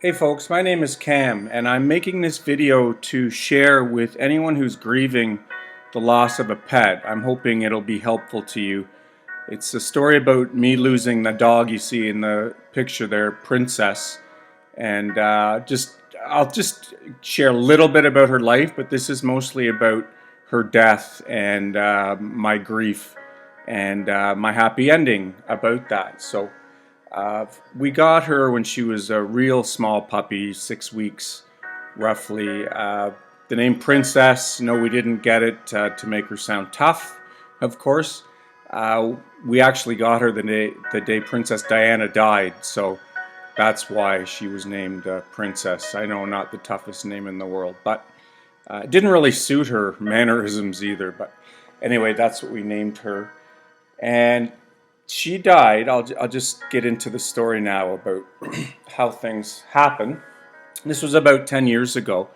Hey folks, my name is Cam and I'm making this video to share with anyone who's grieving the loss of a pet. I'm hoping it'll be helpful to you. It's a story about me losing the dog you see in the picture there, Princess. And I'll just share a little bit about her life, but this is mostly about her death and my grief and my happy ending about that. We got her when she was a real small puppy, 6 weeks roughly. The name Princess, no, we didn't get it to make her sound tough, of course. We actually got her the day Princess Diana died, so that's why she was named Princess. I know, not the toughest name in the world, but it didn't really suit her mannerisms either. But anyway, that's what we named her. And she died. I'll just get into the story now about how things happen. This was about 10 years ago.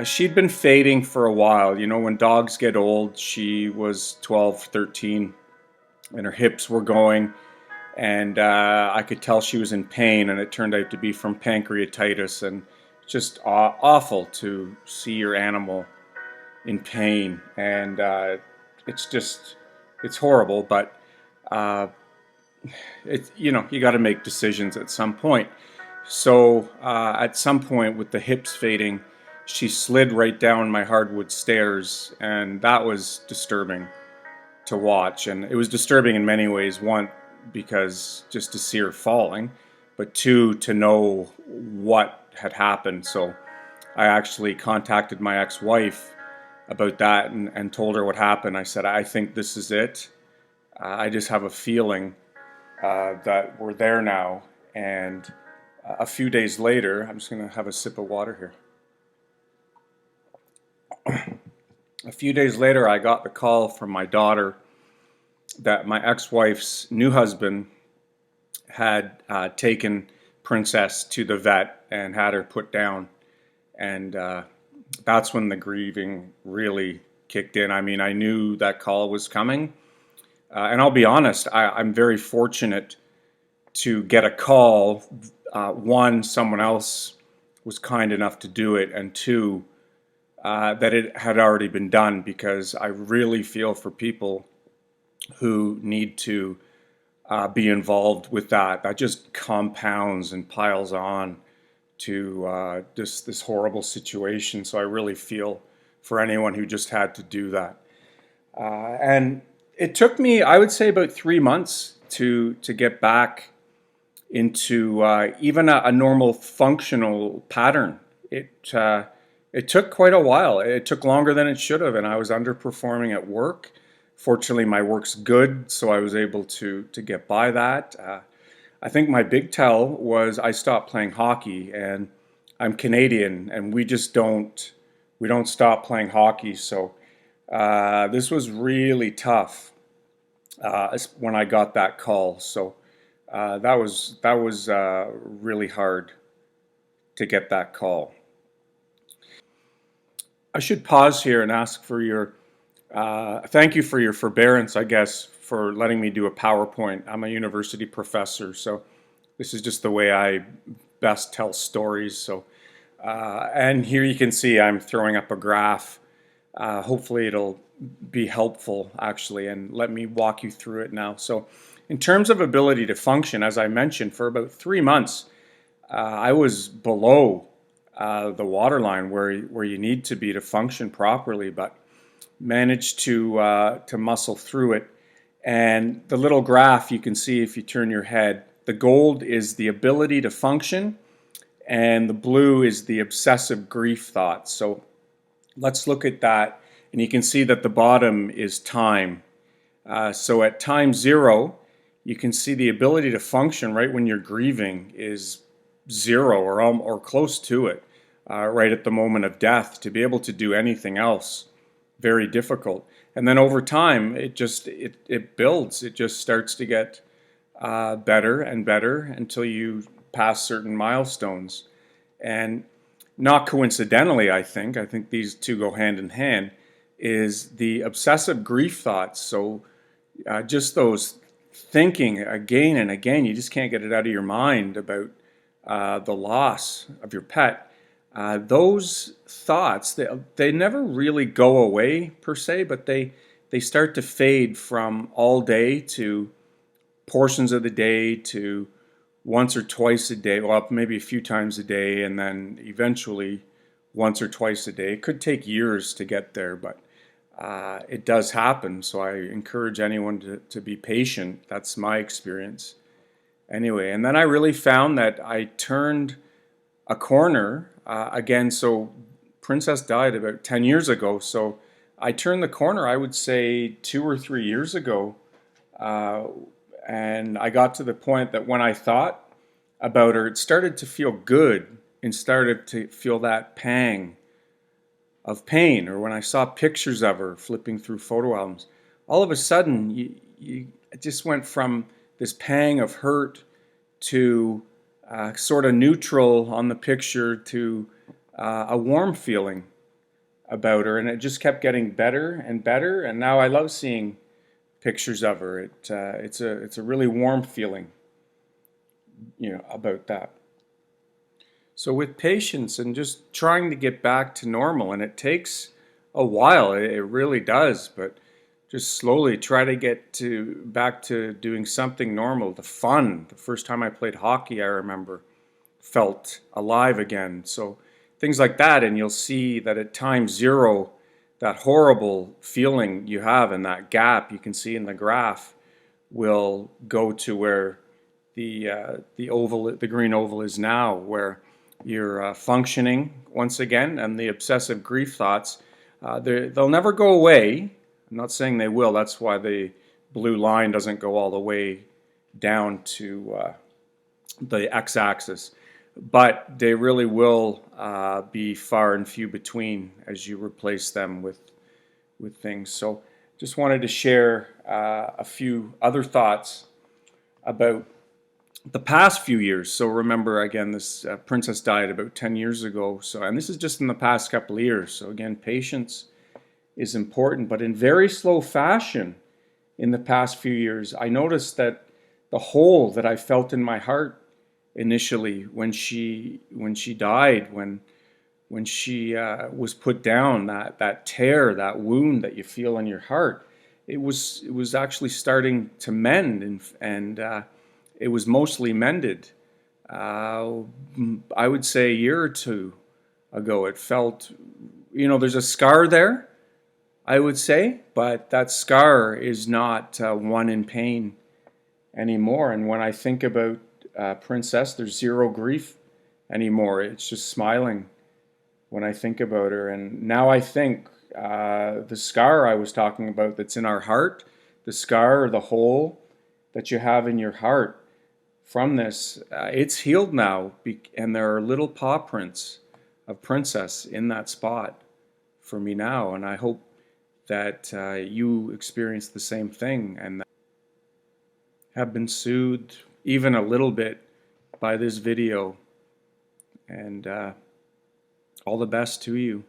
She'd been fading for a while. You know, when dogs get old, she was 12, 13, and her hips were going. And I could tell she was in pain, and it turned out to be from pancreatitis. And just awful to see your animal in pain. And it's horrible, but you got to make decisions at some point. So at some point, with the hips fading, she slid right down my hardwood stairs, and that was disturbing to watch. And it was disturbing in many ways. One, because just to see her falling, but two, to know what had happened. So I actually contacted my ex-wife about that and told her what happened. I said, I think this is it. I just have a feeling that we're there now. And a few days later, I'm just going to have a sip of water here. A few days later, I got the call from my daughter that my ex-wife's new husband had taken Princess to the vet and had her put down. And that's when the grieving really kicked in. I mean, I knew that call was coming. And I'll be honest, I'm very fortunate to get a call. One, someone else was kind enough to do it, and two, that it had already been done, because I really feel for people who need to be involved with that. That just compounds and piles on to this horrible situation. So I really feel for anyone who just had to do that. And it took me, I would say, about 3 months to get back into even a normal functional pattern. It took quite a while. It took longer than it should have, and I was underperforming at work. Fortunately, my work's good, so I was able to get by that. I think my big tell was I stopped playing hockey, and I'm Canadian, and we don't stop playing hockey. So this was really tough when I got that call. So that was really hard to get that call. I should pause here and ask for your thank you for your forbearance, I guess, for letting me do a PowerPoint. I'm a university professor, so this is just the way I best tell stories. So, and here you can see I'm throwing up a graph. Hopefully it'll be helpful, actually, and let me walk you through it now. So in terms of ability to function, as I mentioned, for about 3 months, I was below the waterline where you need to be to function properly, but managed to muscle through it. And the little graph you can see if you turn your head, the gold is the ability to function, and the blue is the obsessive grief thoughts. So let's look at that, and you can see that the bottom is time. So at time 0, you can see the ability to function right when you're grieving is 0 or close to it, right at the moment of death. To be able to do anything else, very difficult. And then over time, it builds. It just starts to get better and better until you pass certain milestones. And not coincidentally, I think these two go hand in hand, is the obsessive grief thoughts. So just those thinking again and again, you just can't get it out of your mind about the loss of your pet, those thoughts, they never really go away per se, but they start to fade from all day to portions of the day to once or twice a day, well, maybe a few times a day, and then eventually once or twice a day. It could take years to get there, but it does happen. So I encourage anyone to be patient. That's my experience. Anyway, and then I really found that I turned a corner again. So Princess died about 10 years ago. So I turned the corner, I would say 2 or 3 years ago. And I got to the point that when I thought about her, it started to feel good and started to feel that pang of pain. Or when I saw pictures of her flipping through photo albums, all of a sudden it just went from this pang of hurt to sort of neutral on the picture to a warm feeling about her. And it just kept getting better and better. And now I love seeing pictures of her. It's a really warm feeling, about that. So with patience and just trying to get back to normal, and it takes a while, it really does, but just slowly try to get back to doing something normal. The fun. The first time I played hockey, I remember, felt alive again. So things like that, and you'll see that at time zero, that horrible feeling you have in that gap, you can see in the graph, will go to where the oval, the green oval is now, where you're functioning once again, and the obsessive grief thoughts, they'll never go away. I'm not saying they will. That's why the blue line doesn't go all the way down to the x-axis. But they really will be far and few between as you replace them with things. So just wanted to share a few other thoughts about the past few years. So remember, again, this princess died about 10 years ago. So, and this is just in the past couple of years. So again, patience is important, but in very slow fashion in the past few years, I noticed that the hole that I felt in my heart initially when she died, when she was put down, that tear, that wound that you feel in your heart, it was actually starting to mend, and it was mostly mended. I would say a year or two ago. It felt, there's a scar there, I would say, but that scar is not one in pain anymore. And when I think about Princess, there's zero grief anymore. It's just smiling when I think about her. And now I think the scar I was talking about that's in our heart, the scar or the hole that you have in your heart from this, it's healed now, and there are little paw prints of Princess in that spot for me now. And I hope that you experience the same thing and have been soothed even a little bit by this video. And all the best to you.